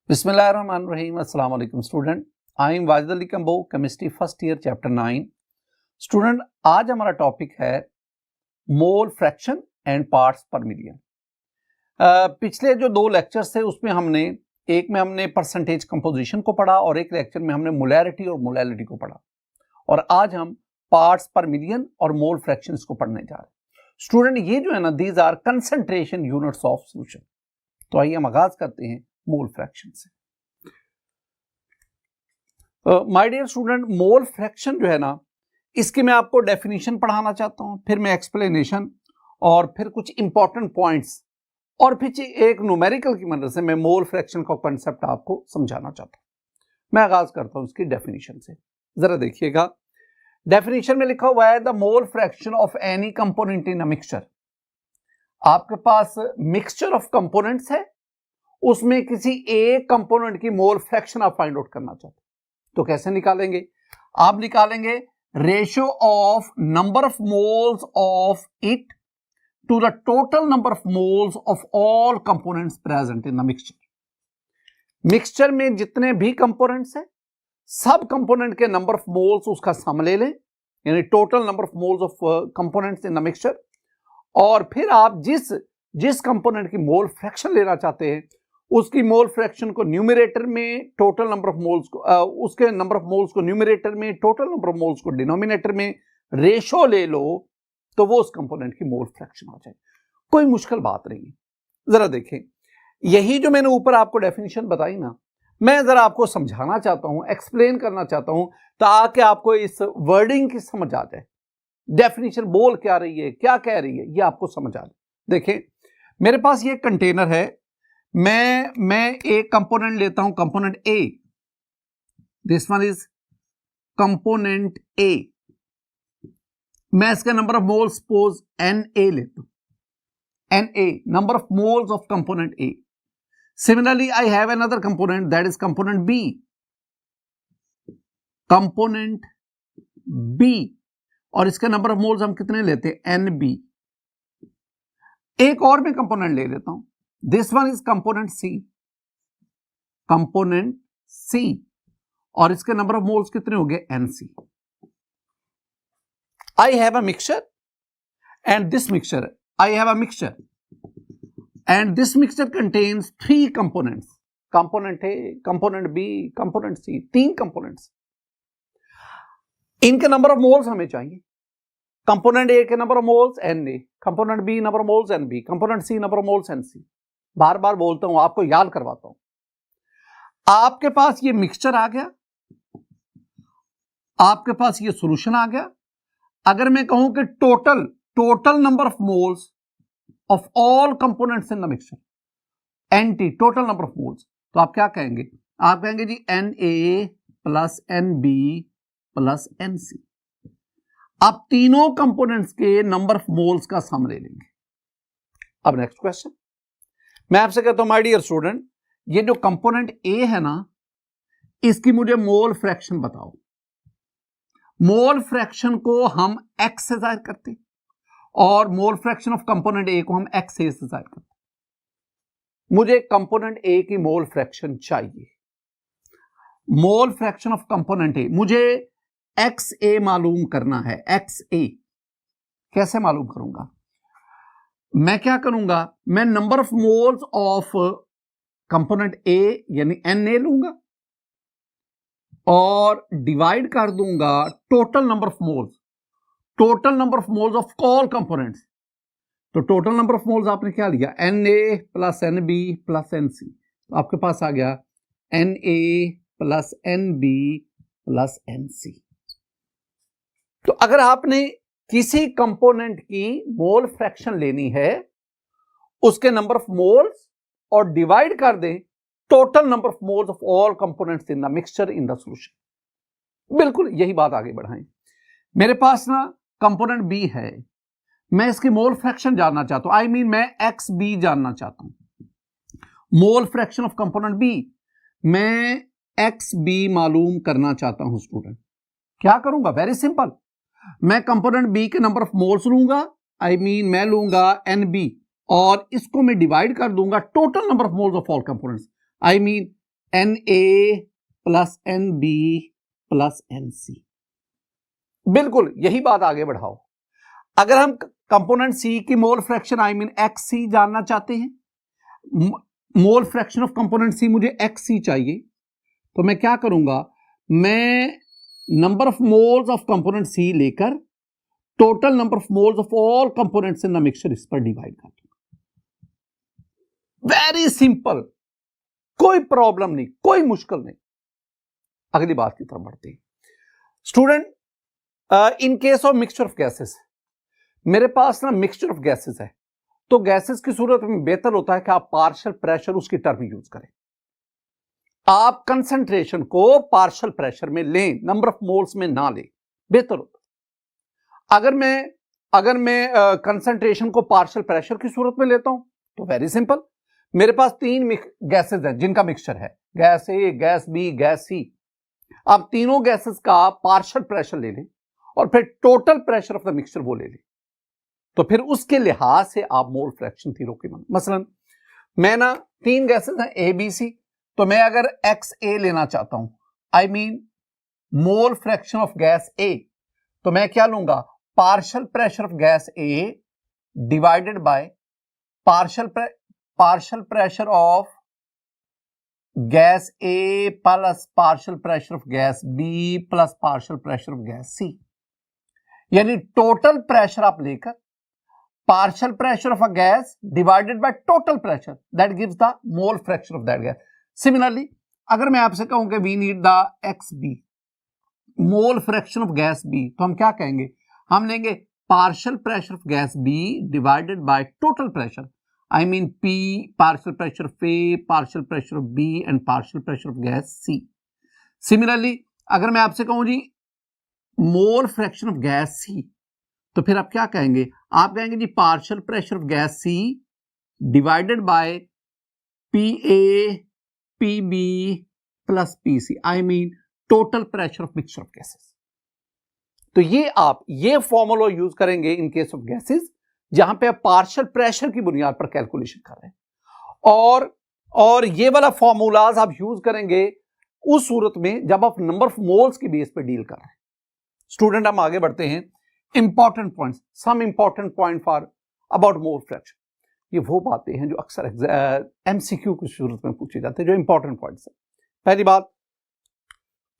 बिस्मिल्लाहिर्रहमानिर्रहीम। अस्सलाम वालेकुम student, I am Wajid Ali combo, chemistry first year chapter 9। Student, आज हमारा टॉपिक है मोल फ्रैक्शन एंड पार्ट्स पर मिलियन। पिछले जो दो लेक्चर्स थे उसमें हमने परसेंटेज कंपोजिशन को पढ़ा और एक लेक्चर में हमने मोलैरिटी और मोलैलिटी को पढ़ा, और आज हम पार्ट्स पर मिलियन और मोल फ्रैक्शंस को पढ़ने जा रहे हैं। स्टूडेंट, ये जो है ना, these are concentration units of solution. तो आइए हम आगाज करते हैं मोल फ्रैक्शन से। My dear student, mole fraction जो है ना, इसकी मैं आपको डेफिनेशन पढ़ाना चाहता हूं, फिर मैं एक्सप्लेनेशन और फिर कुछ इंपॉर्टेंट पॉइंट्स और फिर एक न्यूमेरिकल की मदद से मैं मोल फ्रैक्शन का कॉन्सेप्ट आपको समझाना चाहता हूं। मैं आगाज करता हूं इसकी डेफिनेशन से। जरा देखिएगा, डेफिनेशन में लिखा हुआ है the mole fraction of any component in a mixture. आपके पास मिक्सचर ऑफ कंपोनेंट्स है, उसमें किसी एक कंपोनेंट की मोल फ्रैक्शन आप फाइंड आउट करना चाहते हैं, तो कैसे निकालेंगे? आप निकालेंगे ratio of number of moles of it to the total number of moles of all components present in the mixture. Mixture में जितने भी कंपोनेंट्स हैं, सब कंपोनेंट के नंबर ऑफ मोल्स उसका सम ले लें, यानी total number of moles of components in the mixture, और फिर आप जिस कंपोनेंट की मोल फ्रैक्शन लेना चाहते हैं उसकी मोल फ्रैक्शन को न्यूमरेटर में, टोटल नंबर ऑफ मोल्स को उसके नंबर ऑफ मोल्स को न्यूमरेटर में, टोटल नंबर ऑफ मोल्स को डिनोमिनेटर में रेशो ले लो, तो वो उस कंपोनेंट की मोल फ्रैक्शन आ जाए। कोई मुश्किल बात नहीं है। जरा देखें, यही जो मैंने ऊपर आपको डेफिनेशन बताई ना, मैं जरा आपको समझाना चाहता हूं, एक्सप्लेन करना चाहता हूं, ताकि आपको इस वर्डिंग की समझ आ जाए। डेफिनेशन बोल क्या रही है, क्या कह रही है, ये आपको समझ आ जाए। देखें, मेरे पास ये कंटेनर है, मैं एक कंपोनेंट लेता हूं, component A. This one is component A. मैं इसका number of moles suppose Na लेता हूं, Na, number of moles of component A. Similarly I have another component, that is component B, component B, और इसका number of moles हम कितने लेते हैं? Nb। एक और मैं कंपोनेंट ले लेता हूं, this one is component C, component C, और इसके नंबर ऑफ मोल्स कितने हो गए? Nc। I have a mixture and this mixture, I have a mixture and this mixture contains three components, component A, component B, component C, तीन components. इनके number of moles हमें चाहिए। Component A के number of moles Na, component B number of moles Nb, component C number of moles Nc। बार बार बोलता हूं, आपको याद करवाता हूं। आपके पास ये मिक्सचर आ गया, आपके पास ये सॉल्यूशन आ गया। अगर मैं कहूं कि total number of moles of all components in the mixture, Nt, total number of moles, तो आप क्या कहेंगे? आप कहेंगे जी Na plus Nb plus Nc। आप तीनों कंपोनेंट्स के नंबर ऑफ मोल्स का सम ले लेंगे। अब नेक्स्ट क्वेश्चन, मैं आपसे कहता हूं माय डियर स्टूडेंट, ये जो कंपोनेंट ए है ना, इसकी मुझे मोल फ्रैक्शन बताओ। मोल फ्रैक्शन को हम एक्स से जाहिर करते हैं और मोल फ्रैक्शन ऑफ कंपोनेंट ए को हम एक्स से जाहिर करते हैं। मुझे कंपोनेंट ए की मोल फ्रैक्शन चाहिए। मोल फ्रैक्शन ऑफ कंपोनेंट ए मुझे एक्स ए मालूम करना है। एक्स ए कैसे मालूम करूंगा? मैं क्या करूंगा? मैं number of moles of component ए यानी Na लूंगा और डिवाइड कर दूंगा total number of moles of all components. तो टोटल नंबर ऑफ मोल्स आपने क्या लिया? Na plus Nb plus Nc। तो आपके पास आ गया Na plus Nb plus Nc। तो अगर आपने किसी कंपोनेंट की मोल फ्रैक्शन लेनी है, उसके नंबर ऑफ मोल्स और डिवाइड कर दें total number of moles of all components in the mixture in the solution. बिल्कुल यही बात आगे बढ़ाएं। मेरे पास ना कंपोनेंट बी है, मैं इसकी मोल फ्रैक्शन जानना चाहता हूं, मैं एक्स बी जानना चाहता हूं। Mole fraction of component B, मैं एक्स बी मालूम करना चाहता हूं। स्टूडेंट, क्या करूंगा? वेरी सिंपल, मैं कंपोनेंट बी के नंबर ऑफ मोल्स लूंगा, मैं लूंगा Nb और इसको मैं डिवाइड कर दूंगा total number of moles of all components. Na plus NB plus NC। बिल्कुल यही बात आगे बढ़ाओ। अगर हम कंपोनेंट C की mole fraction I mean XC जानना चाहते हैं, mole fraction of component C मुझे XC चाहिए, तो मैं क्या करूंगा, मैं number of moles of component C लेकर total number of moles of all components in the mixture इस पर डिवाइड कर दूंगा। वेरी सिंपल, कोई प्रॉब्लम नहीं, कोई मुश्किल नहीं। अगली बात की तरफ बढ़ते हैं। Student, in case of mixture of gases, मेरे पास ना मिक्सचर ऑफ गैसेस है, तो गैसेस की सूरत में बेहतर होता है कि आप पार्शियल प्रेशर उसकी टर्म यूज करें। आप कंसंट्रेशन को पार्शियल प्रेशर में लें, नंबर ऑफ मोल्स में ना लें, बेहतर होता है। अगर मैं कंसंट्रेशन को पार्शियल प्रेशर की सूरत में लेता हूं तो वेरी सिंपल, मेरे पास 3 गैसेस हैं जिनका मिक्सचर है, गैस ए, गैस बी, गैस सी। आप तीनों गैसेस का पार्शियल प्रेशर ले लें और फिर total pressure of the mixture वो ले लें, तो फिर उसके लिहाज से आप मोल फ्रैक्शन थ्योरम की मसलन मैं ना 3 गैसेस हैं ए बी सी, तो मैं अगर XA लेना चाहता हूं, I mean mole fraction of gas A, तो मैं क्या लूंगा, partial pressure of gas A divided by partial pressure of gas A plus partial pressure of gas B plus partial pressure of gas C। यानी total pressure आप लेकर partial pressure of a gas divided by total pressure, that gives the mole fraction of that gas. Similarly अगर मैं आपसे कहूं कि we need the XB, mole fraction of gas B, तो हम क्या कहेंगे, हम लेंगे partial pressure of gas B divided by total pressure, I mean P partial pressure of A, partial pressure of B and partial pressure of gas C। Similarly अगर मैं आपसे कहूं जी mole fraction of gas C, तो फिर आप क्या कहेंगे, आप कहेंगे जी partial pressure of gas C divided by PA PB plus PC, I mean total pressure of mixture of gases. तो ये आप ये फॉर्मूला यूज करेंगे इन केस ऑफ गैसेस, जहां पे आप पार्शियल प्रेशर की बुनियाद पर कैलकुलेशन कर रहे हैं, और ये वाला फॉर्मूलाज आप यूज करेंगे उस सूरत में जब आप नंबर ऑफ मोल्स की बेस पे डील कर रहे हैं। स्टूडेंट, हम आगे बढ़ते हैं। Important points, some important point for about mole fraction. ये वो बातें हैं जो अक्सर MCQ की सूरत में पूछी जाती है, जो इंपॉर्टेंट पॉइंट्स है। पहली बात,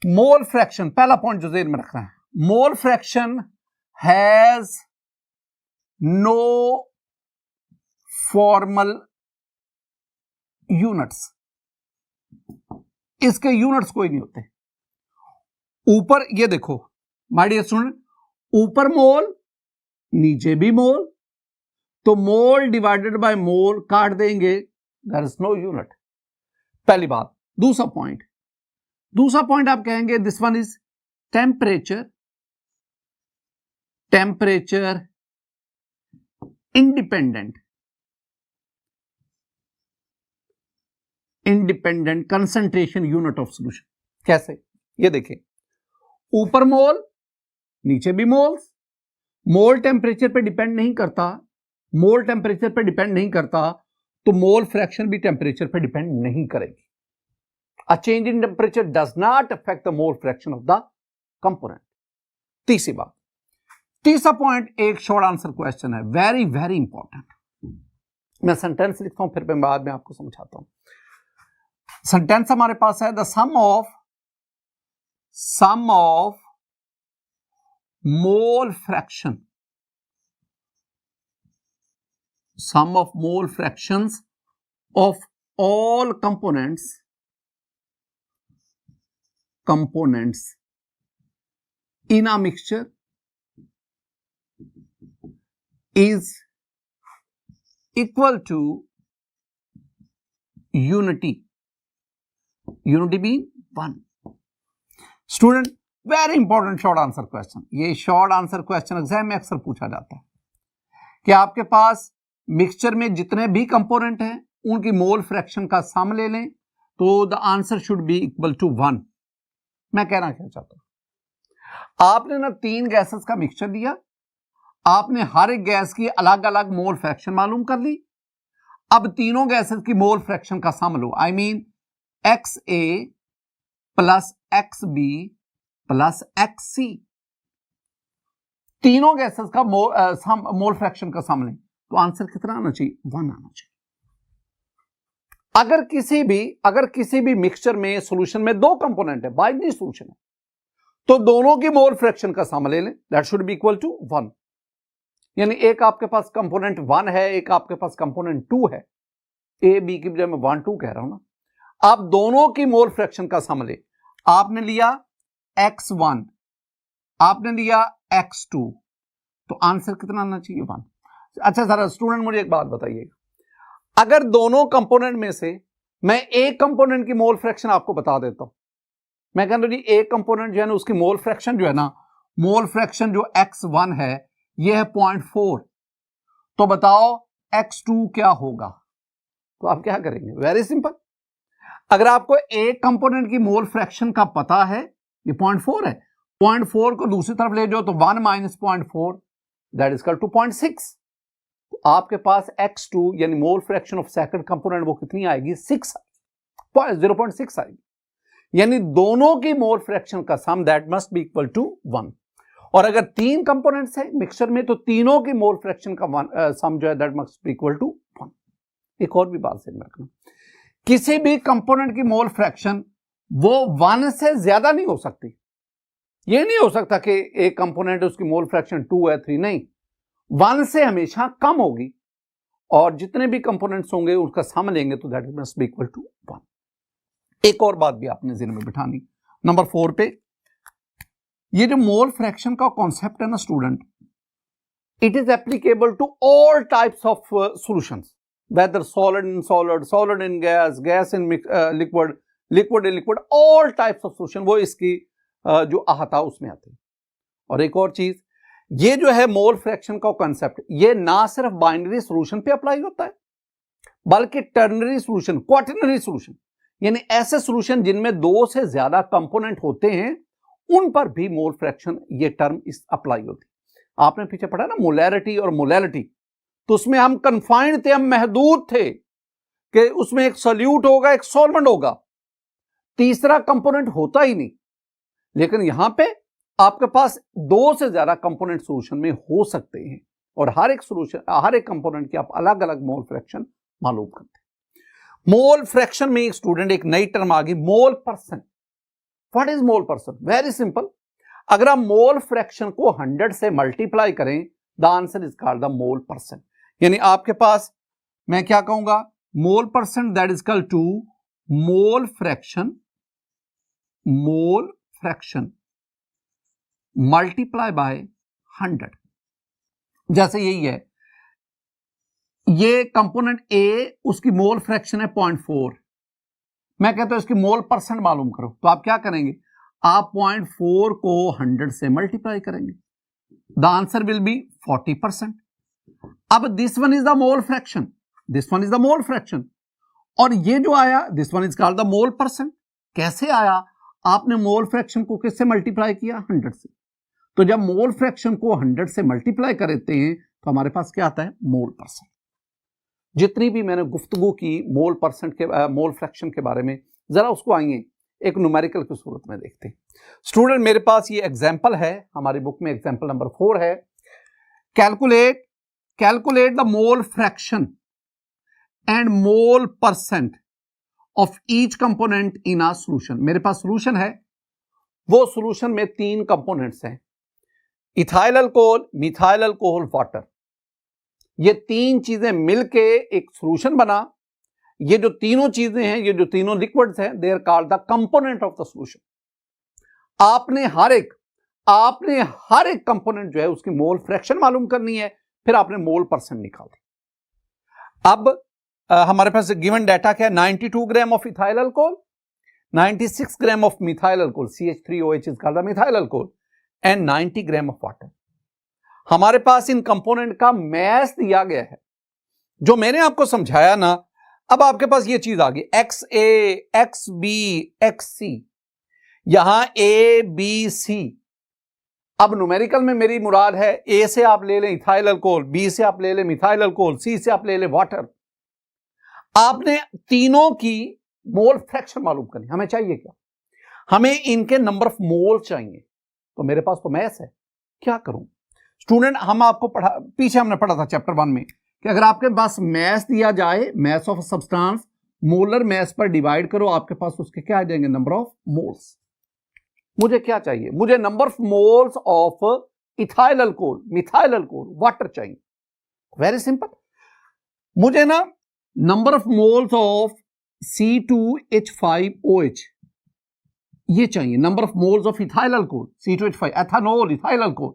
मोल फ्रैक्शन, पहला पॉइंट जो ज़हन में रखना है, mole fraction has no formal units, इसके यूनिट्स कोई नहीं होते। ऊपर ये देखो माय डियर स्टूडेंट, ऊपर मोल नीचे भी मोल, तो मोल डिवाइडेड बाय मोल काट देंगे, देयर इज नो यूनिट, पहली बात। दूसरा पॉइंट आप कहेंगे this one is temperature independent concentration unit of solution. कैसे, ये देखें, ऊपर मोल नीचे भी मोल्स, मोल टेम्परेचर पे डिपेंड नहीं करता, तो मोल फ्रैक्शन भी टेम्परेचर पे डिपेंड नहीं करेगी। A change in temperature does not affect the mole fraction of the component। तीसरी बात, तीसरा पॉइंट एक शॉर्ट आंसर क्वेश्चन है, वेरी वेरी इंपॉर्टेंट। मैं सेंटेंस लिखता हूं, फिर मैं बाद में आपको समझाता हूं। सेंटेंस हमारे पास है, the sum of mole fraction, sum of mole fractions of all components in a mixture is equal to unity being 1। Student, very important short answer question. ये शॉर्ट आंसर क्वेश्चन एग्जाम में अक्सर पूछा जाता है कि आपके पास मिक्सचर में जितने भी कंपोनेंट हैं उनकी मोल फ्रैक्शन का सम ले लें, तो the answer should be equal to 1। मैं कहना क्या चाहता हूं, आपने ना 3 गैसेस का मिक्सचर दिया, आपने हर एक गैस की अलग अलग मोल फ्रैक्शन मालूम कर ली। अब तीनों गैसेस की मोल फ्रैक्शन का सम लो, I mean X A plus X B plus X C, तीनों गैसेस का मोल फ्रैक्शन का सम लें तो आंसर कितना आना चाहिए? 1 आना चाहिए। अगर किसी भी मिक्सचर में, सॉल्यूशन में दो कंपोनेंट है, बाइनरी सॉल्यूशन है, तो दोनों की मोल फ्रैक्शन का सम ले लें, that should be equal to 1। यानी एक आपके पास कंपोनेंट 1 है, एक आपके पास कंपोनेंट 2 है, ए बी की बजाय मैं 1 2 कह रहा हूं ना। आप दोनों की मोल फ्रैक्शन का सम ले, आपने लिया x1, आपने लिया x2, तो आंसर कितना आना चाहिए? 1। अच्छा सर स्टूडेंट मुझे एक बात बताइएगा, अगर दोनों कंपोनेंट में से मैं एक कंपोनेंट की मोल फ्रैक्शन आपको बता देता हूं, मैं कहता हूं जी एक कंपोनेंट जो है ना उसकी मोल फ्रैक्शन जो है ना, मोल फ्रैक्शन जो x1 है ये है 0.4, तो बताओ x2 क्या होगा? तो आप क्या करेंगे? वेरी सिंपल, अगर आपको एक कंपोनेंट की मोल फ्रैक्शन का पता है, ये 0.4 है, 0.4 को दूसरी तरफ ले जाओ तो 1 minus 0.4 that is equal to 0.6। तो आपके पास x2 यानी mole fraction of second component वो कितनी आएगी? 0.6 आएगी। यानी दोनों की मोल फ्रैक्शन का sum that must be equal to 1। और अगर 3 कंपोनेंट्स है मिक्सचर में तो तीनों की मोल फ्रैक्शन का सम जो है that must be equal to 1। एक और भी बात से रखना, किसी भी कंपोनेंट की मोल फ्रैक्शन वो 1 से ज्यादा नहीं हो सकती। ये नहीं हो सकता कि एक कंपोनेंट उसकी मोल फ्रैक्शन 2 है 3, नहीं, 1 से हमेशा कम होगी, और जितने भी कंपोनेंट्स होंगे उसका सम लेंगे तो that must be equal to 1। एक और बात भी आपने ज़हन में बिठानी, नंबर 4 पे, ये जो मोल फ्रैक्शन का कॉन्सेप्ट है ना student, it is applicable to all types of solutions, whether solid in solid, solid in gas, gas in liquid, liquid in liquid, all types of solution वो इसकी जो अहाता उसमें आते हैं। और एक और चीज, ये जो है मोल फ्रैक्शन का कॉन्सेप्ट, ये ना सिर्फ बाइनरी सॉल्यूशन पे अप्लाई होता है बल्कि टर्नरी सॉल्यूशन, क्वाटरनरी सॉल्यूशन, यानी ऐसे सॉल्यूशन जिनमें 2 से ज्यादा कंपोनेंट होते हैं उन पर भी मोल फ्रैक्शन ये टर्म इस अप्लाई होती है। आपने पीछे पढ़ा ना मोलैरिटी और मोलैलिटी, तो उसमें हम कन्फाइंड थे, हम महदूद थे कि उसमें एक सॉल्यूट होगा एक सॉल्वेंट होगा, तीसरा कंपोनेंट होता ही नहीं। लेकिन यहां पे आपके पास 2 से ज्यादा कंपोनेंट सॉल्यूशन में हो सकते हैं, और हर एक सॉल्यूशन, हर एक कंपोनेंट की आप अलग अलग मोल फ्रैक्शन मालूम करते हैं। मोल फ्रैक्शन में स्टूडेंट एक नई टर्म आ गई, mole percent. What is mole percent? Very simple, अगर आप मोल फ्रैक्शन को 100 से मल्टीप्लाई करें the answer is called the mole percent. यानी आपके पास मैं क्या कहूंगा, mole percent that is equal to mole fraction multiply by 100। जैसे यही है, ये कंपोनेंट ए, उसकी मोल फ्रैक्शन है 0.4, मैं कहता हूं इसकी मोल परसेंट मालूम करो, तो आप क्या करेंगे, आप 0.4 को 100 से मल्टीप्लाई करेंगे, द आंसर विल बी 40%। अब this one is the mole fraction, this one is the mole fraction, और ये जो आया this one is called the mole percent. कैसे आया? आपने मोल फ्रैक्शन को किससे मल्टीप्लाई किया? 100 से। तो जब मोल फ्रैक्शन को 100 से मल्टीप्लाई करते हैं तो हमारे पास क्या आता है? मोल परसेंट। जितनी भी मैंने गुफ्तगू की मोल परसेंट के मोल फ्रैक्शन के बारे में, जरा उसको आइए एक न्यूमेरिकल की सूरत में देखते हैं। स्टूडेंट मेरे पास ये एग्जाम्पल है, हमारी बुक में एग्जाम्पल नंबर 4 है, calculate the mole fraction and mole percent of each component in a solution. मेरे पास सॉल्यूशन है, वो सॉल्यूशन में 3 कंपोनेंट्स हैं, ethyl alcohol, methyl alcohol, water. ये 3 चीजें मिलके एक सॉल्यूशन बना। ये जो तीनों चीजें हैं, ये जो तीनों लिक्विड्स हैं, they are called the component of the solution. आपने हर एक कंपोनेंट जो है उसकी मोल फ्रैक्शन मालूम करनी है, फिर आपने मोल परसेंट निकालना। अब हमारे पास गिवन डाटा क्या है, 92 gram of ethyl alcohol, 96 gram of methyl alcohol, CH3OH is called the methyl alcohol, and 90 gram of water. हमारे पास इन कंपोनेंट का मैस दिया गया है, जो मैंने आपको समझाया ना। अब आपके पास ये चीज आ गई, XA, XB, XC, यहां ABC। अब न्यूमेरिकल में मेरी मुराद है, A से आप ले लें इथाइल अल्कोहल, B से आप ले लें मिथाइल अल्कोहल, C से आप ले लें वाटर। आपने तीनों की मोल फ्रैक्शन मालूम करनी, हमें चाहिए क्या, हमें इनके नंबर ऑफ मोल चाहिए। तो मेरे पास तो मैस है, क्या करूं स्टूडेंट, हम आपको पीछे हमने पढ़ा था चैप्टर 1 में कि अगर आपके पास मैस दिया जाए, mass of substance, molar mass पर डिवाइड करो, आपके पास उसके क्या आ जाएंगे, नंबर ऑफ मोल्स। मुझे क्या चाहिए, मुझे number of moles of ethyl alcohol, methyl alcohol, water चाहिए। वेरी सिंपल, मुझे ना number of moles of C2H5OH ये चाहिए, number of moles of ethyl alcohol, C2H5 ethanol, ethyl alcohol.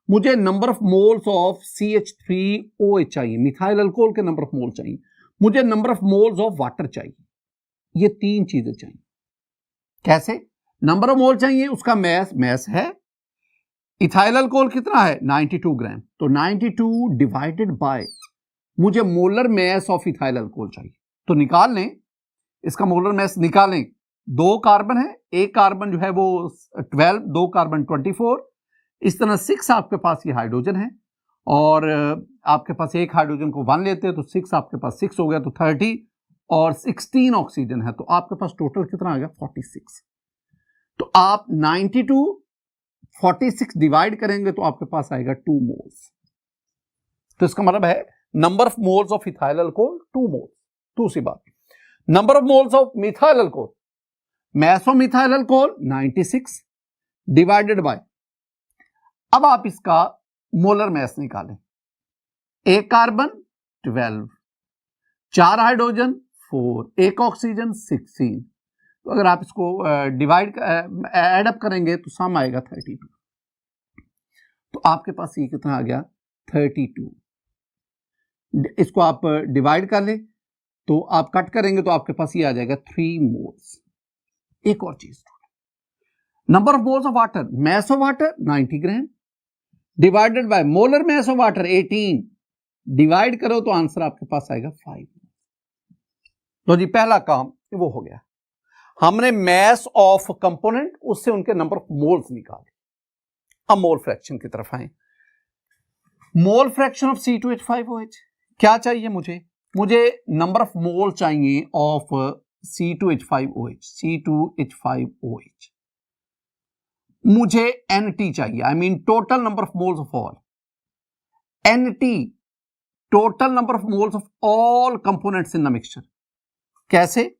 मुझे number of moles of CH3OH चाहिए, methyl alcohol के number of mole चाहिए। मुझे number of moles of water चाहिए। ये तीन चीजें चाहिए। कैसे, नंबर ऑफ मोल चाहिए, उसका मैस है, इथाइल अल्कोहल कितना है 92 ग्राम, तो 92 डिवाइडेड बाय, मुझे molar mass of ethyl alcohol चाहिए। तो निकाल लें, इसका मोलर मैस निकालें, 2 कार्बन है, एक कार्बन जो है वो 12, 2 कार्बन 24, इस तरह 6 आपके पास ये हाइड्रोजन है, और आपके पास एक हाइड्रोजन को 1 लेते हैं तो 6 आपके पास 6 हो गया, तो 30, और 16 ऑक्सीजन है, तो आपके पास टोटल कितना आ गया 46। तो आप 92 46 डिवाइड करेंगे तो आपके पास आएगा 2 मोल्स। तो इसका मतलब है number of moles of ethyl alcohol 2 moles. दूसरी बात, number of moles of methyl alcohol, mass of methyl alcohol 96 divided by, अब आप इसका मोलर मैस निकालें, एक कार्बन 12, 4 हाइड्रोजन 4, एक ऑक्सीजन 16, तो अगर आप इसको डिवाइड ऐड अप करेंगे तो सम आएगा 32। तो आपके पास ये कितना आ गया 32। इसको आप डिवाइड कर ले तो आप कट करेंगे तो आपके पास ये आ जाएगा 3 मोल्स। एक और चीज, number of moles of water, mass of water 90 gram divided by molar mass of water 18, divide करो तो आंसर आपके पास आएगा 5। तो जी पहला काम वो हो गया, हमने मैस ऑफ कंपोनेंट उससे उनके नंबर ऑफ मोल्स निकाले। अब मोल फ्रैक्शन की तरफ आए, मोल फ्रैक्शन ऑफ C2H5OH क्या चाहिए मुझे नंबर ऑफ मोल चाहिए ऑफ C2H5OH, मुझे NT चाहिए, I mean total number of moles of all, NT total number of moles of all components in the mixture. कैसे,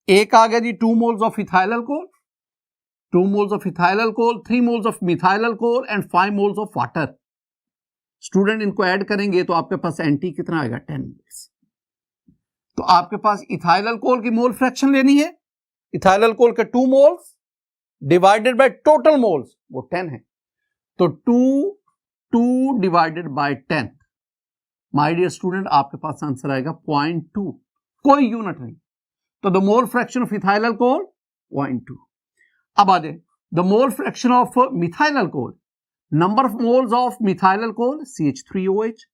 एक आ गया जी 2 moles of ethyl alcohol, 2 moles of ethyl alcohol, 3 moles of methyl alcohol and 5 moles of water. Student इनको add करेंगे तो आपके पास NT कितना आएगा 10 moles. तो आपके पास इथाइल अल्कोहल की मोल फ्रैक्शन लेनी है, इथाइल अल्कोहल के 2 moles divided by total moles वो 10 है, तो 2 divided by 10, my dear student आपके पास आंसर आएगा 0.2, कोई यूनिट नहीं। तो the mole fraction of ethyl alcohol 0.2। अब आ जाए the mole fraction of methyl alcohol, number of moles of methyl alcohol CH3OH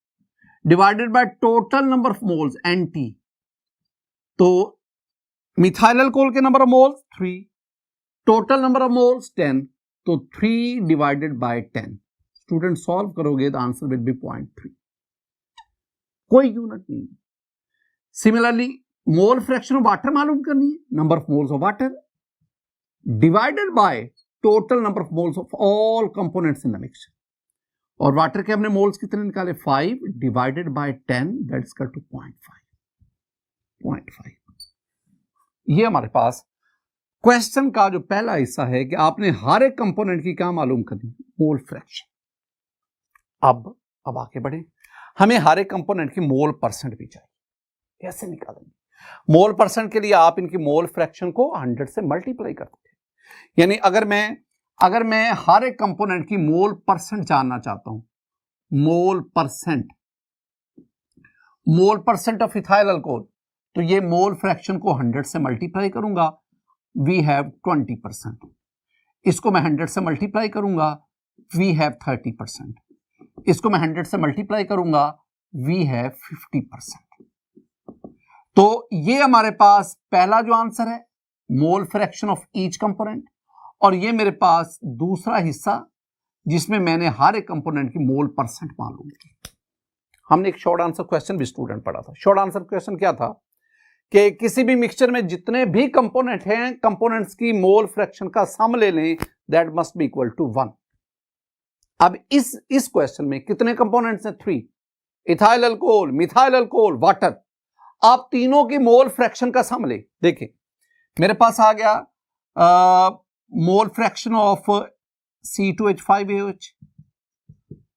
divided by total number of moles NT। तो मिथाइल अल्कोहल के number of moles 3, total number of moles 10, तो 3 divided by 10। Student solve करोगे तो answer will be 0.3, कोई unit नहीं। Similarly mole fraction of water मालूम करनी है, number of moles of water divided by total number of moles of all components in the mixture, और water के हमने मोल्स कितने निकाले 5 divided by 10 that is equal to 0.5। ये हमारे पास क्वेश्चन का जो पहला हिस्सा है कि आपने हर एक कंपोनेंट की क्या मालूम करनी, मोल फ्रैक्शन। अब आगे बढ़े, हमें हर एक कंपोनेंट की मोल परसेंट भी चाहिए, कैसे निकालेंगे? मोल परसेंट के लिए आप इनकी मोल फ्रैक्शन को 100 से मल्टीप्लाई करते हैं, यानी अगर मैं हर एक कंपोनेंट की मोल परसेंट जानना चाहता हूं, मोल परसेंट ऑफ इथाइल अल्कोहल, तो ये मोल फ्रैक्शन को 100 से मल्टीप्लाई करूंगा, वी हैव 20%, इसको मैं 100 से मल्टीप्लाई करूंगा, वी हैव 30%, इसको मैं 100 से मल्टीप्लाई करूंगा, वी हैव 50%। तो ये हमारे पास पहला जो आंसर है mole fraction of each component, और ये मेरे पास दूसरा हिस्सा जिसमें मैंने हर एक कंपोनेंट की मोल परसेंट मालूम की। हमने एक शॉर्ट आंसर क्वेश्चन भी स्टूडेंट पढ़ा था। शॉर्ट आंसर क्वेश्चन क्या था कि किसी भी मिक्सचर में जितने भी कंपोनेंट हैं, कंपोनेंट्स की मोल फ्रैक्शन का सम ले लें, that must be equal to 1। अब इस क्वेश्चन में कितने कंपोनेंट्स हैं? 3। Ethyl alcohol, methyl alcohol, water. आप तीनों की मोल फ्रैक्शन का सम ले। देखिए मेरे पास आ गया मोल fraction of C2H5AOH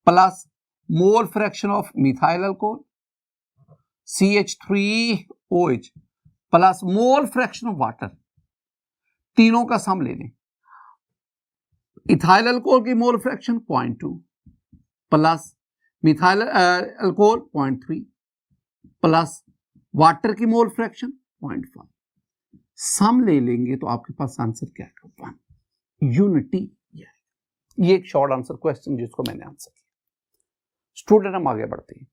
plus mole fraction of methyl alcohol CH3OH plus mole fraction of water. तीनों का सम ले लें। इथाइल अल्कोहल की mole fraction 0.2 plus methyl alcohol 0.3 plus water की मोल फ्रैक्शन 0.5। सम ले लेंगे तो आपके पास आंसर क्या है? 1। यूनिटी। ये एक शॉर्ट आंसर क्वेश्चन जिसको मैंने आंसर किया। स्टूडेंट हम आगे बढ़ते हैं।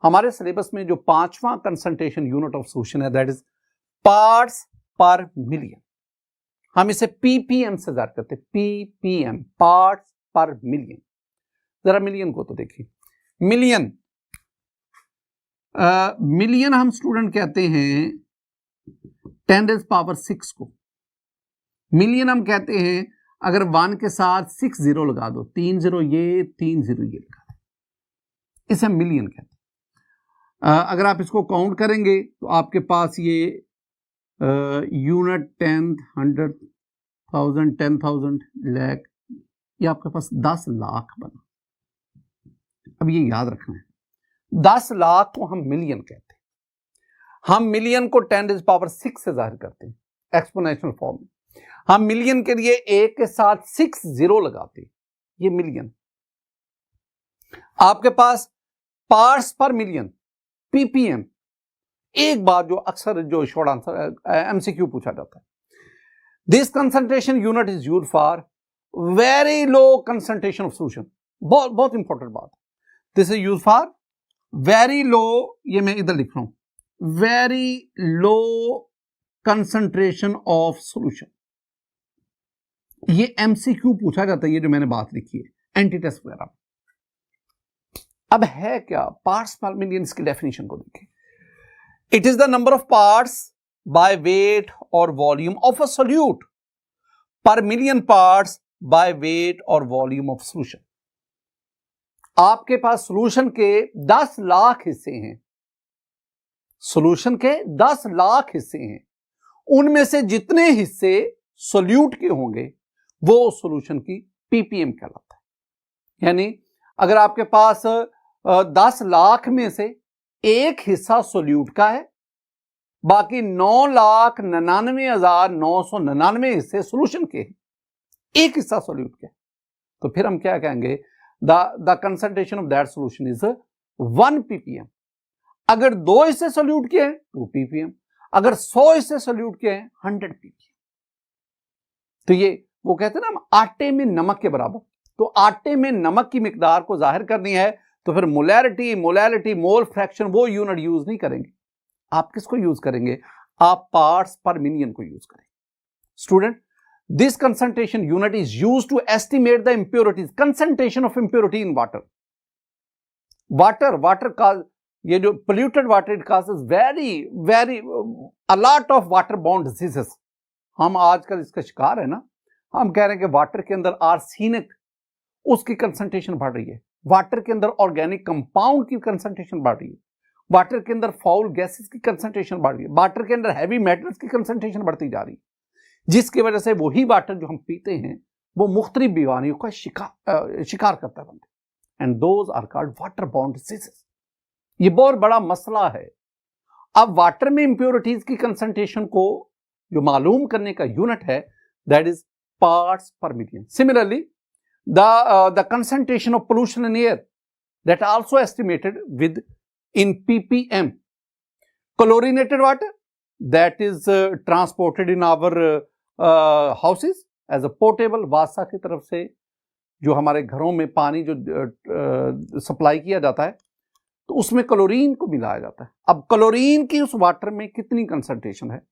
हमारे सिलेबस में जो 5वां कंसंट्रेशन यूनिट ऑफ सोल्यूशन है, दैट इज पार्ट्स पर मिलियन। हम इसे पीपीएम से जाहिर करते हैं। पीपीएम, पार्ट्स पर मिलियन। जरा मिलियन को तो देखिए। मिलियन मिलियन हम स्टूडेंट कहते हैं 10⁻⁶ को। मिलियन हम कहते हैं अगर 1 के साथ 6 जीरो लगा दो, 3 0 ये 3 0 ये लगा दो, इसे हम मिलियन कहते हैं। अगर आप इसको काउंट करेंगे तो आपके पास ये यूनिट 10, 100,000, 10,000, लाख, ये आपके पास 10 लाख बना। अब ये याद रखना है, 10 लाख को हम मिलियन कहते हैं। हम मिलियन को 10⁻⁶ से जाहिर करते हैं एक्सपोनेंशियल फॉर्म में। हम मिलियन के लिए 1 के साथ 6 जीरो लगाते हैं, ये मिलियन। आपके पास पार्ट्स पर मिलियन, पीपीएम। एक बात जो अक्सर जो शॉर्ट आंसर एमसीक्यू पूछा जाता है, this concentration unit is used for very low concentration of solution. बहुत बहुत इंपॉर्टेंट बात। This is used for very low, ये मैं इधर लिख रहा हूं, very low concentration of solution. ये एमसीक्यू पूछा जाता है, ये जो मैंने बात लिखी है एंटी टेस्ट वगैरह। अब है क्या पार्ट्स पर मिलियन? इसकी डेफिनेशन को देखिए। It is the number of parts by weight और वॉल्यूम ऑफ अ सोल्यूट पर मिलियन पार्ट्स बाय वेट और वॉल्यूम ऑफ सोल्यूशन। आपके पास सोल्यूशन के 10 लाख हिस्से हैं, सोल्यूशन के 10 लाख हिस्से हैं, उनमें से जितने हिस्से सोल्यूट के होंगे वो सोल्यूशन की पीपीएम कहलाता है। यानी अगर आपके पास 10 लाख में से एक हिस्सा सोल्यूट का है, बाकी 9,99,999 हिस्से सोल्यूशन के हैं, एक हिस्सा सोल्यूट के, तो फिर हम क्या कहेंगे? The concentration of that solution is 1 ppm। अगर 2 हिस्से सोल्यूट के हैं 2 ppm, अगर 100 हिस्से सोल्यूट के हैं 100 ppm। तो ये वो कहते हैं ना आटे में नमक के बराबर। तो आटे में नमक की मिकदार को जाहिर करनी है तो फिर मोलैरिटी, मोलैलिटी, मोल फ्रैक्शन वो यूनिट यूज नहीं करेंगे। आप किसको यूज करेंगे? आप पार्ट्स पर मिलियन को यूज करेंगे। Student, this concentration unit is used to estimate the impurities, concentration of impurity in water. Water का ये जो polluted water, it causes very a lot of water borne diseases. हम आजकल इसका शिकार है ना। हम कह रहे हैं कि वाटर के अंदर आर्सेनिक, उसकी कंसंट्रेशन बढ़ रही है। वाटर के अंदर ऑर्गेनिक कंपाउंड की कंसंट्रेशन बढ़ रही है। वाटर के अंदर फाउल गैसेस की कंसंट्रेशन बढ़ रही है। वाटर के अंदर हैवी मेटल्स की कंसंट्रेशन बढ़ती जा रही है, जिसकी वजह से वही वाटर जो हम पीते हैं वो मुख्तलिफ बीमारियों का शिकार करता है बंदे। And those are called water borne diseases. ये बहुत बड़ा मसला है। अब वाटर में इंप्योरिटीज की कंसंट्रेशन को जो मालूम करने का यूनिट है, दैट इज पार्ट्स पर million. Similarly the concentration of pollution in air, that also estimated with in ppm. Chlorinated water that is transported in our houses as a potable, वासा की तरफ से जो हमारे घरों में पानी जो सप्लाई किया जाता है तो उसमें क्लोरीन को मिलाया जाता है। अब क्लोरीन की उस वाटर में कितनी कंसंट्रेशन है,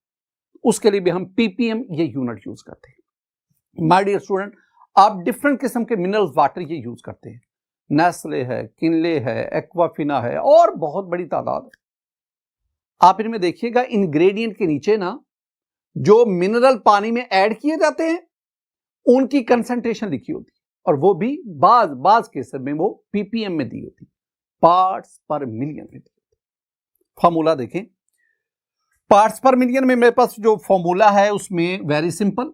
उसके लिए भी हम ppm ये यूनिट यूज करते हैं। माय डियर स्टूडेंट, आप डिफरेंट किस्म के मिनरल्स वाटर ये यूज करते हैं। नेस्ले है, किनले है, एक्वाफिना है और बहुत बड़ी तादाद है। आप इनमें देखिएगा इंग्रेडिएंट के नीचे ना जो मिनरल पानी में ऐड किए जाते हैं उनकी कंसंट्रेशन लिखी होती है, और वो भी बाज केस में वो पीपीएम में दी होती, पार्ट्स पर मिलियन में दी होती। फॉर्मूला देखें, पार्ट्स पर मिलियन में मेरे पास जो फॉर्मूला है उसमें वेरी सिंपल,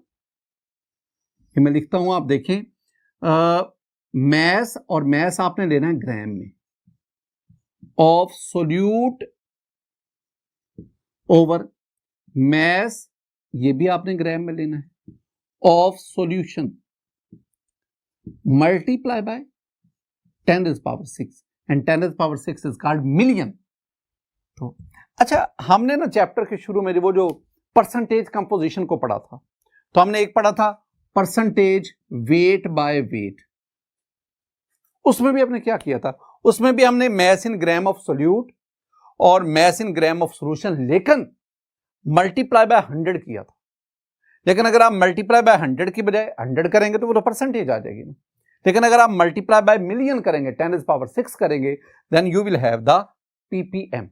मैं लिखता हूं, आप देखें, मैस, और मैस आपने लेना है ग्राम में, ऑफ सोल्यूट ओवर मैस, ये भी आपने ग्राम में लेना है, of solution multiply by 10⁶, and 10⁶ is called million. तो अच्छा, हमने ना चैप्टर के शुरू में वो जो परसेंटेज कंपोजिशन को पढ़ा था, तो हमने एक पढ़ा था परसेंटेज वेट बाय वेट। उसमें भी हमने क्या किया था, उसमें भी हमने mass in gram of solute और mass in gram of solution लेकिन मल्टीप्लाई बाय 100 किया था। लेकिन अगर आप मल्टीप्लाई बाय 100 की बजाय 100 करेंगे तो वो तो परसेंटेज आ जाएगी ना। लेकिन अगर आप मल्टीप्लाई बाय मिलियन करेंगे, 10⁶ करेंगे, then you will have the PPM.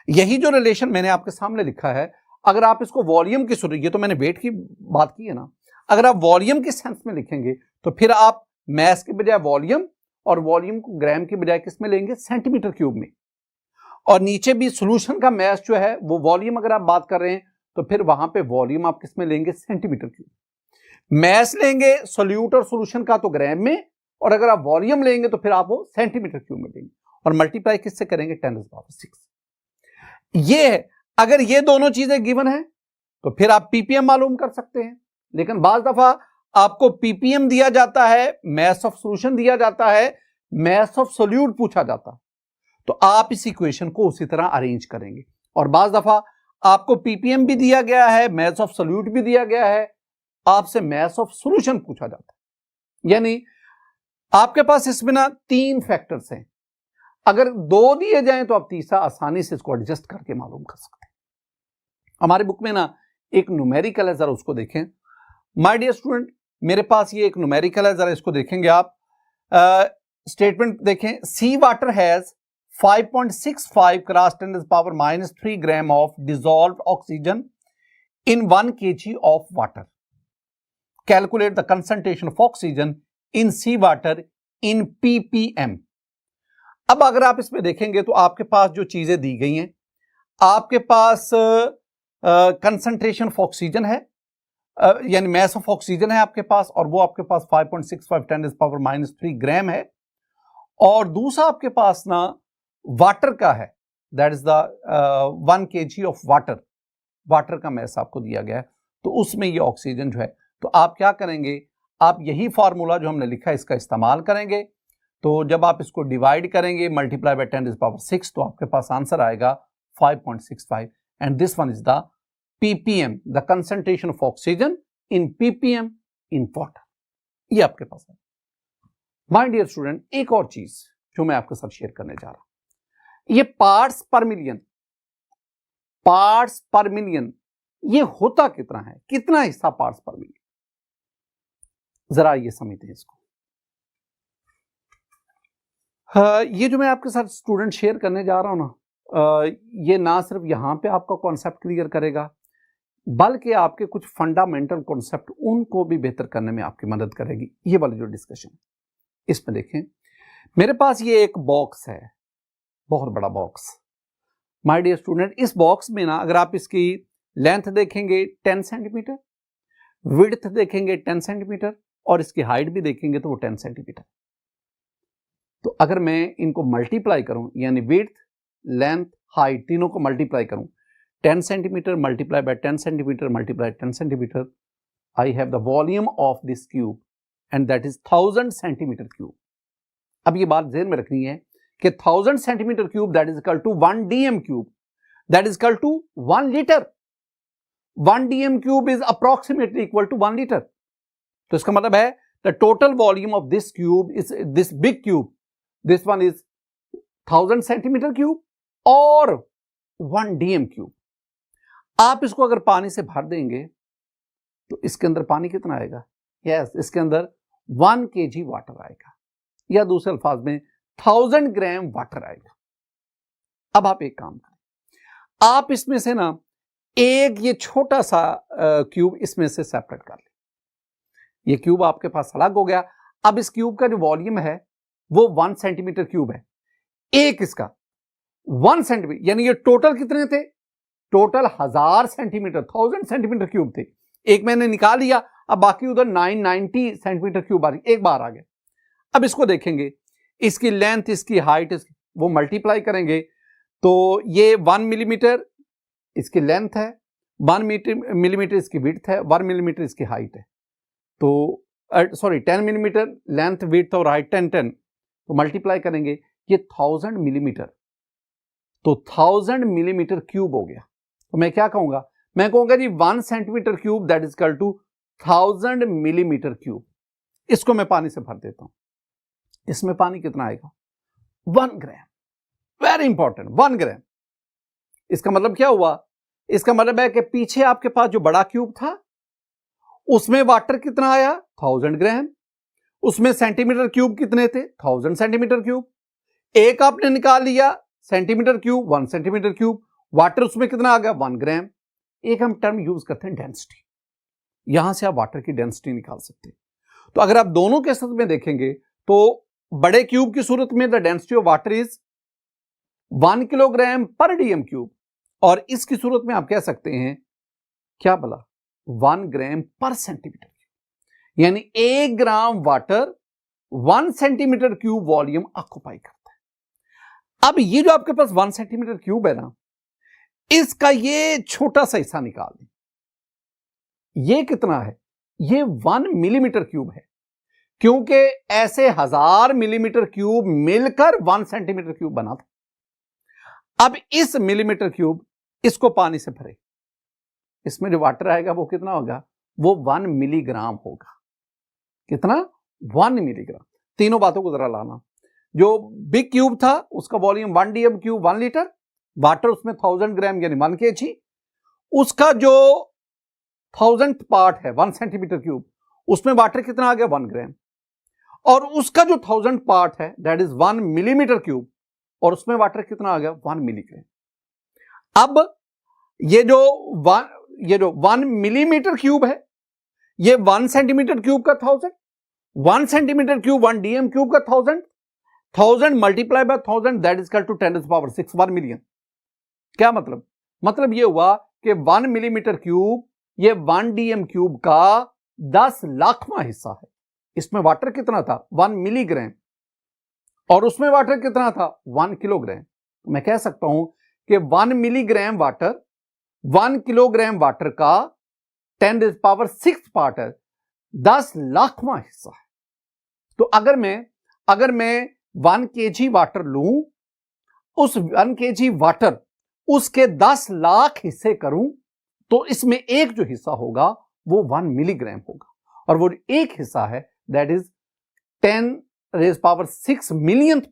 यही जो रिलेशन मैंने आपके सामने लिखा है, अगर आप इसको वॉल्यूम की सूरत, ये तो मैंने वेट की बात की है ना, अगर आप वॉल्यूम के सेंस में लिखेंगे तो फिर आप मैस के बजाय वॉल्यूम, और वॉल्यूम को ग्राम की बजाय किस में लेंगे, सेंटीमीटर क्यूब में। और नीचे भी सॉल्यूशन का मैस जो है वो वॉल्यूम अगर आप बात कर रहे हैं तो फिर वहां पे वॉल्यूम आप किस में लेंगे, सेंटीमीटर क्यूब। मैस लेंगे सोल्यूट और सॉल्यूशन का तो ग्राम में, और अगर आप वॉल्यूम लेंगे तो फिर आप वो सेंटीमीटर क्यूब में लेंगे, और मल्टीप्लाई किससे करेंगे, 10⁶। ये है, अगर ये दोनों चीजें गिवन है तो फिर आप पीपीएम मालूम कर सकते हैं। लेकिन बाज दफा आपको पीपीएम दिया जाता है, मैस ऑफ सॉल्यूशन दिया जाता है, मैस ऑफ सोल्यूट पूछा जाता है, तो आप इस इक्वेशन को उसी तरह अरेंज करेंगे। और बाज दफा आपको पीपीएम भी दिया गया है, मैस ऑफ सोल्यूट भी दिया गया है, आपसे मैस ऑफ सॉल्यूशन पूछा जाता है। यानी आपके पास इसमें ना 3 फैक्टर्स हैं, अगर 2 दिए जाएं तो आप तीसरा आसानी से इसको एडजस्ट करके मालूम कर सकते हैं। हमारे बुक में ना एक न्यूमेरिकल है, जरा उसको देखें। माय डियर स्टूडेंट, मेरे पास ये एक न्यूमेरिकल है, जरा इसको देखेंगे आप। स्टेटमेंट देखें, sea water has 5.65 cross 10⁻³ gram of dissolved oxygen in 1 kg of water. Calculate the concentration of oxygen in sea water in ppm। अब अगर आप इसमें देखेंगे तो आपके पास जो चीजें दी गई हैं, आपके पास कंसंट्रेशन ऑफ ऑक्सीजन है, यानी मैस ऑफ ऑक्सीजन है आपके पास, और वो आपके पास 5.65 10⁻³ ग्राम है। और दूसरा आपके पास ना वाटर का है, that is the 1 kg of water, water का मैस आपको दिया गया है, तो उसमें ये ऑक्सीजन जो है, तो आप क्या करेंगे, आप यही फॉर्मूला जो हमने लिखा है इसका इस्तेमाल करेंगे। तो जब आप इसको डिवाइड करेंगे मल्टीप्लाई बाय 10⁶, तो आपके पास आंसर आएगा 5.65, and this one is the ppm, the concentration of oxygen in ppm in water. ये आपके पास है। माय डियर स्टूडेंट, एक और चीज जो मैं आपके साथ शेयर करने जा रहा हूं, ये पार्ट्स पर मिलियन, पार्ट्स पर मिलियन, ये होता कितना है, कितना हिस्सा पार्ट्स पर मिलियन, जरा ये समझते हैं इसको। ये जो मैं आपके साथ स्टूडेंट शेयर करने जा रहा हूं ना, ये ना सिर्फ यहां पे आपका कॉन्सेप्ट क्लियर करेगा, बल्कि आपके कुछ फंडामेंटल कॉन्सेप्ट उनको भी बेहतर करने में आपकी मदद करेगी। ये वाली जो डिस्कशन, इसमें देखें, मेरे पास ये एक बॉक्स है, बहुत बड़ा बॉक्स। माय डियर स्टूडेंट, इस बॉक्स में ना अगर आप इसकी लेंथ देखेंगे 10 सेंटीमीटर, विड्थ देखेंगे 10 सेंटीमीटर, और इसकी हाइट भी देखेंगे तो वो 10 सेंटीमीटर। तो अगर मैं इनको मल्टीप्लाई करूं, यानी विड्थ, लेंथ, हाइट तीनों को मल्टीप्लाई करूं, 10 centimetre multiply by 10 centimetre multiply 10 centimetre, I have the volume of this cube, and that is 1000 centimetre cube. अब ये बात ध्यान में रखनी है कि 1000 centimetre cube that is equal to 1 dm cube, that is equal to 1 litre. 1 dm cube is approximately equal to 1 litre. तो इसका मतलब है the total volume of this cube is this big cube, this one is 1000 centimetre cube और 1 dm cube. आप इसको अगर पानी से भर देंगे तो इसके अंदर पानी कितना आएगा, यस, इसके अंदर 1 kg वाटर आएगा, या दूसरे अल्फाज में 1000 ग्राम वाटर आएगा। अब आप एक काम करें, आप इसमें से ना एक ये छोटा सा क्यूब इसमें से सेपरेट कर ले। ये क्यूब आपके पास अलग हो गया। अब इस क्यूब का जो वॉल्यूम है वो 1 सेंटीमीटर क्यूब है। एक इसका 1 सेंटीमीटर, यानी ये टोटल कितने थे? टोटल 1000 सेंटीमीटर, 1000 सेंटीमीटर क्यूब थे। एक मैंने निकाल लिया, अब बाकी उधर 990 सेंटीमीटर क्यूब आ गई, एक बार आ गया। अब इसको देखेंगे, इसकी लेंथ, इसकी हाइट, वो मल्टीप्लाई करेंगे तो ये 1 मिलीमीटर इसकी लेंथ है, 1 मिलीमीटर इसकी विड्थ है, 1 मिलीमीटर इसकी हाइट है। तो सॉरी 10 मिलीमीटर लेंथ, विड्थ और हाइट 10 तो मल्टीप्लाई करेंगे, ये 1000 मिलीमीटर, तो 1000 मिलीमीटर क्यूब हो गया। तो मैं क्या कहूंगा? मैं कहूंगा जी 1 centimetre cube that is equal to 1000 millimetre cube. इसको मैं पानी से भर देता हूं। इसमें पानी कितना आएगा? 1 ग्राम। वेरी इंपॉर्टेंट, 1 ग्राम। इसका मतलब क्या हुआ? इसका मतलब है कि पीछे आपके पास जो बड़ा क्यूब था उसमें वाटर कितना आया? 1000 ग्राम। उसमें सेंटीमीटर क्यूब कितने थे? 1000 सेंटीमीटर क्यूब। एक आपने निकाल लिया centimetre cube, 1 centimetre cube. Water उसमें कितना आ गया? 1 ग्राम। एक हम टर्म यूज करते हैं डेंसिटी, यहां से आप वाटर की डेंसिटी निकाल सकते हैं। तो अगर आप दोनों के साथ में देखेंगे तो बड़े क्यूब की सूरत में the density of water is 1 kilogram पर डीएम क्यूब, और इसकी सूरत में आप कह सकते हैं क्या बोला? 1 ग्राम पर सेंटीमीटर क्यूब, यानी 1 gram water 1 centimetre cube volume occupy करता है। अब ये जो आपके पास 1 सेंटीमीटर क्यूब है ना, इसका ये छोटा सा हिस्सा निकाल दें। ये कितना है? ये 1 मिलीमीटर क्यूब है, क्योंकि ऐसे 1000 मिलीमीटर क्यूब मिलकर 1 सेंटीमीटर क्यूब बना था। अब इस मिलीमीटर क्यूब इसको पानी से भरे, इसमें जो वाटर आएगा वो कितना होगा? वो 1 मिलीग्राम होगा। कितना? 1 मिलीग्राम। तीनों बातों को जरा लाना। जो बिग क्यूब था उसका volume 1 DM cube 1 litre, water उसमें 1000 ग्राम यानी 1 kg। उसका जो 1000th पार्ट है 1 सेंटीमीटर क्यूब, उसमें वाटर कितना आ गया? 1 ग्राम। और उसका जो 1000 पार्ट है दैट इज 1 मिलीमीटर क्यूब, और उसमें वाटर कितना आ गया? 1 मिलीग्राम। अब ये जो 1 मिलीमीटर क्यूब है, ये 1 सेंटीमीटर क्यूब का 1000, 1 सेंटीमीटर क्यूब 1 डीएम क्यूब का 1000, 1000 multiply by 1000 that is equal to 10 power 6 1 million. क्या मतलब? मतलब ये हुआ कि 1 मिलीमीटर क्यूब ये 1 डीएम क्यूब का 10 लाखवां हिस्सा है। इसमें वाटर कितना था? 1 मिलीग्राम, और उसमें वाटर कितना था? 1 किलोग्राम। तो मैं कह सकता हूं कि 1 मिलीग्राम वाटर 1 किलोग्राम वाटर का 10⁶ पार्ट है, 10 लाखवां हिस्सा है। तो अगर मैं 1 kg वाटर लूं, उस 1 kg वाटर उसके 10 लाख हिस्से करूं, तो इसमें एक जो हिस्सा होगा वो 1 मिलीग्राम होगा, और वो एक हिस्सा है that is 10⁶ millionth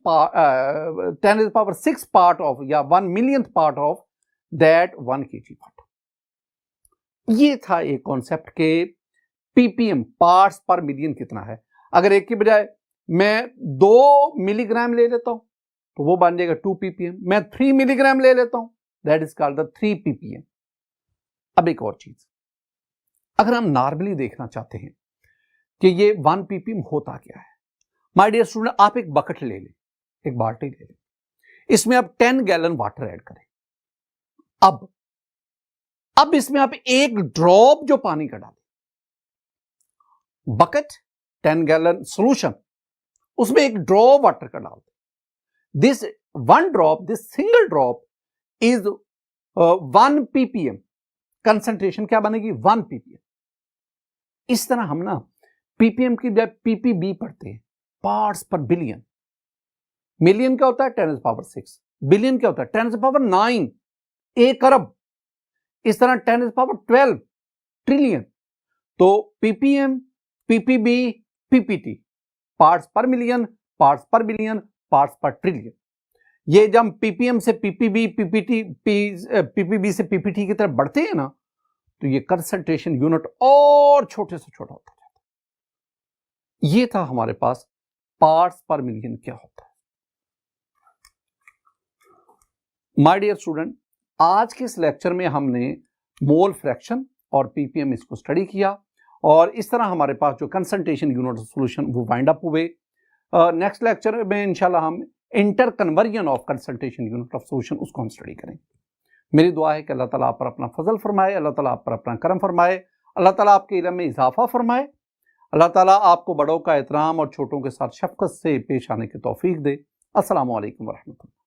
10⁶ part of, या 1 millionth part of that 1 kg water. ये था एक कॉन्सेप्ट के पीपीएम, पार्ट्स पर मिलियन कितना है। अगर एक की बजाय मैं 2 मिलीग्राम ले लेता हूं तो वो बन जाएगा 2 ppm। मैं 3 मिलीग्राम ले लेता हूं that is called the 3 ppm। अब एक और चीज, अगर हम नॉर्मली देखना चाहते हैं कि ये 1 ppm होता क्या है, माय डियर स्टूडेंट, आप एक बकेट ले लें, एक बाल्टी ले लें, इसमें आप 10 गैलन वाटर ऐड करें। अब इसमें आप एक ड्रॉप जो पानी का डालें, बकेट 10 गैलन सॉल्यूशन, उसमें एक ड्रॉप वाटर का डाल दें। This 1 drop, this single drop is 1 ppm। Concentration क्या बनेगी? 1 ppm। इस तरह हम ना ppm की बजाय ppb पढ़ते हैं, पार्ट्स पर बिलियन। मिलियन क्या होता है? 10⁶। बिलियन क्या होता है? 10⁹9, 1 अरब। इस तरह 10⁻12 ट्रिलियन। तो ppm, ppb, ppt, पार्ट्स पर मिलियन, पार्ट्स पर बिलियन, पार्ट्स पर ट्रिलियन। ये जब ppm से ppb, ppb से ppt की तरफ बढ़ते हैं ना, तो ये कंसंट्रेशन यूनिट और छोटे से छोटा होता जाता है। ये था हमारे पास पार्ट्स पर मिलियन क्या होता है। माय डियर स्टूडेंट, आज के इस लेक्चर में हमने मोल फ्रैक्शन और पीपीएम इसको स्टडी किया और इस तरह हमारे पास जो कंसंट्रेशन यूनिट ऑफ सॉल्यूशन वो वाइंड अप हुए। नेक्स्ट लेक्चर में इंशाल्लाह हम inter conversion of concentration unit of solution उसको हम स्टडी करेंगे। मेरी दुआ है कि अल्लाह ताला आप पर अपना फजल फरमाए, अल्लाह ताला आप पर अपना करम फरमाए, अल्लाह ताला आपके इल्म में इजाफा फरमाए, अल्लाह ताला आपको बड़ों का एहतराम और छोटों के साथ शफकत से पेश आने की तौफीक दे। अस्सलामु अलैकुम व रहमतुल्लाह।